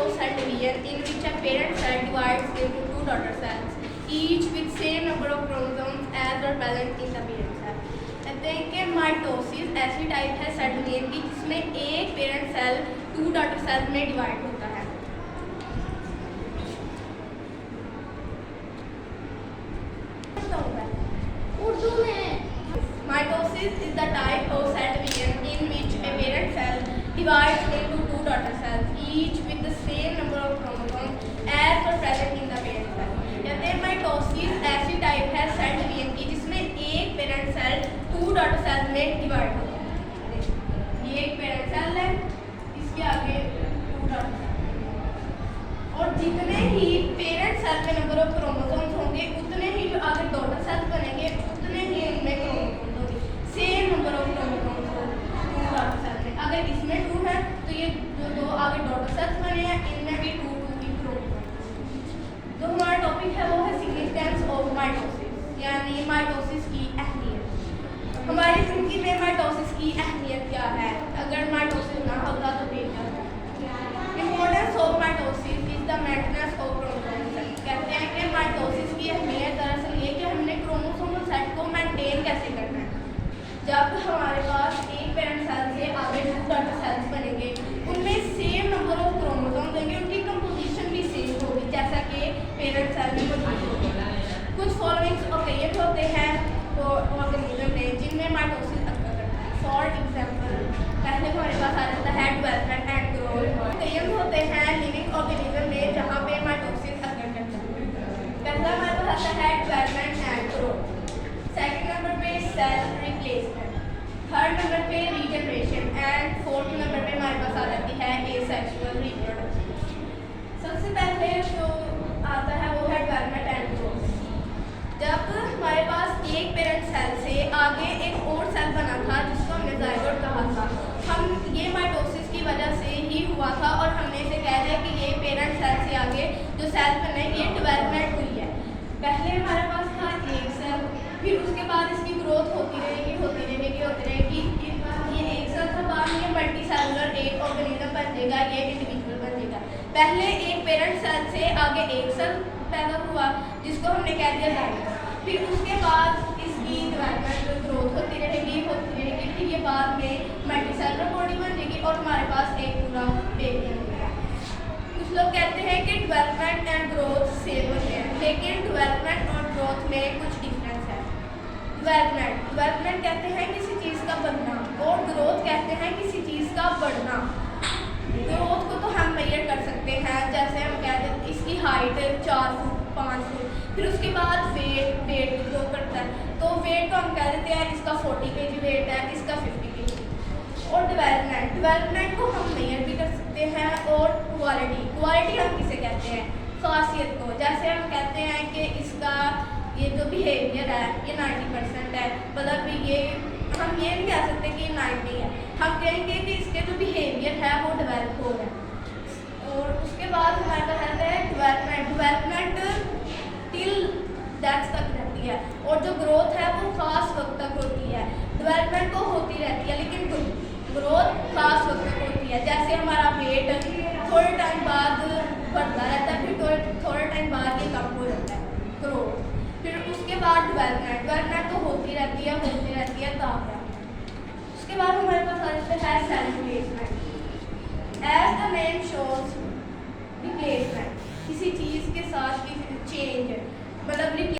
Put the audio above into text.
of cell division in which a parent cell divides into two daughter cells, each with same number of chromosomes as are present in the parent cell. कहते हैं कि mitosis ऐसी type है cell division की जिसमें एक parent cell to daughter cell में divide होता है. उर्दू में Mitosis is the type of cell division in which a parent cell divides into two daughter cells, each with the same number of chromosomes as are present in the parent cell. कहते हैं mitosis ऐसी type है cell division की जिसमें एक parent cell to daughter cell में divide होता है. ये एक पेरेंट सेल है, इसके आगे टू डॉटर सेल, और जितने ही पेरेंट सेल में नंबर ऑफ क्रोमोसोम्स होंगे उतने ही जो आगे डॉटर सेल्स बनेंगे उतने ही उनमें क्रोमोसोम्स होंगे. सेम नंबर ऑफ क्रोमोसोम्स हो टू डॉटर सेल में. अगर इसमें टू है तो ये जो दो आगे डॉटर सेल्स बने हैं इनमें भी टू टू की क्रोमोसोम्स. जो हमारा टॉपिक है वो है सिग्निफिकेंस ऑफ माइटोसिस, यानी माइटोसिस की अहमियत. हमारी जिंदगी में माइटोसिस की अहमियत क्या है? अगर माइटोसिस ना होता तो फिर क्या होता? Importance of mitosis is the maintenance of chromosome set. कहते हैं कि माइटोसिस की अहमियत दरअसल ये कि हमने क्रोमोसोमल सेट को मेंटेन कैसे करना है. जब हमारे पास एक पेरेंट सेल से आगे टू डॉटर सेल्स बनेंगे उनमें सेम नंबर ऑफ क्रोमोसोम्स होंगे, उनकी कंपोजिशन भी सेम होगी जैसा कि पेरेंट सेल में मौजूद होगी. कुछ फॉलोइंग्स ऑर्गेनिज्म होते हैं ऑर्गेनिज्म में जिनमें माइटोसिस अक्कर करता है. फॉर एग्जांपल पहले हमारे पास आ जाता है डेवलपमेंट एंड ग्रोथ. कई होते हैं लिविंग ऑर्गेनिज्म में जहाँ पे माइटोसिस अक्कर करता है. पहला हमारे पास आता है development and growth. Second number पे सेल रिप्लेसमेंट. थर्ड नंबर पे रीजनरेशन एंड फोर्थ नंबर पे हमारे पास आ जाती है एसेक्सुअल रिप्रोडक्शन. सबसे पहले जो आता है वो है डेवलपमेंट एंड ग्रोथ. जब हमारे पास एक पेरेंट सेल से आगे एक और सेल बना था जिसको हमने जायगोट कहा था, हम ये माइटोसिस की वजह से ही हुआ था और हमने इसे कह दिया कि ये पेरेंट सेल से आगे जो सेल बने ये डेवलपमेंट हुई है. पहले हमारे पास था एक सेल, फिर उसके बाद इसकी ग्रोथ होती रहेगी. ये एक सेल था, बाद ये मल्टी सेलुलर एक ऑर्गेनिज्म बन जाएगा, ये इंडिविजुअल बन जाएगा. पहले एक पेरेंट सेल से आगे एक सेल पैदा हुआ जिसको हमने कह दिया जायगोट. फिर उसके बाद इसकी डेवलपमेंट ग्रोथ होती रहेगी. फिर ये बाद में मल्टीसेलुलर बॉडी बन जाएगी और हमारे पास एक पूरा बेबी बन जाएगा. कुछ लोग कहते हैं कि डेवलपमेंट एंड ग्रोथ सेम होते हैं, लेकिन डेवलपमेंट और ग्रोथ में कुछ डिफरेंस है. डेवलपमेंट कहते हैं किसी चीज़ का बनना और ग्रोथ कहते हैं किसी चीज़ का बढ़ना. ग्रोथ को तो हम मेजर कर सकते हैं, जैसे हम कहते हैं इसकी हाइट 4 फुट 5 फुट. फिर उसके बाद वेट ग्रो करता है तो वेट को हम कह देते हैं इसका 40 kg वेट है, इसका 50 kg. और डेवलपमेंट को हम मेजर भी कर सकते हैं. और क्वालिटी हम किसे कहते हैं? खासियत को. जैसे हम कहते हैं कि इसका ये जो बिहेवियर है ये 90% है, मतलब ये हम ये नहीं कह सकते कि 90 है. हम कहेंगे कि इसके जो बिहेवियर है वो डेवलप हो रहा है. और उसके बाद हमारे पास आता है डेवलपमेंट टिल डेथ तक रहती है और जो ग्रोथ है वो खास वक्त तक होती है. डेवलपमेंट तो होती रहती है लेकिन ग्रोथ खास वक्त तक होती है. जैसे हमारा वेट थोड़े टाइम बाद बढ़ता रहता है, फिर थोड़े टाइम बाद ये कम हो जाता है ग्रोथ. फिर उसके बाद डेवलपमेंट तो होती रहती है तब. उसके बाद हमारे पास आ जाता है cell replacement. As the name shows replacement, किसी चीज़ के साथ चेंज मतलब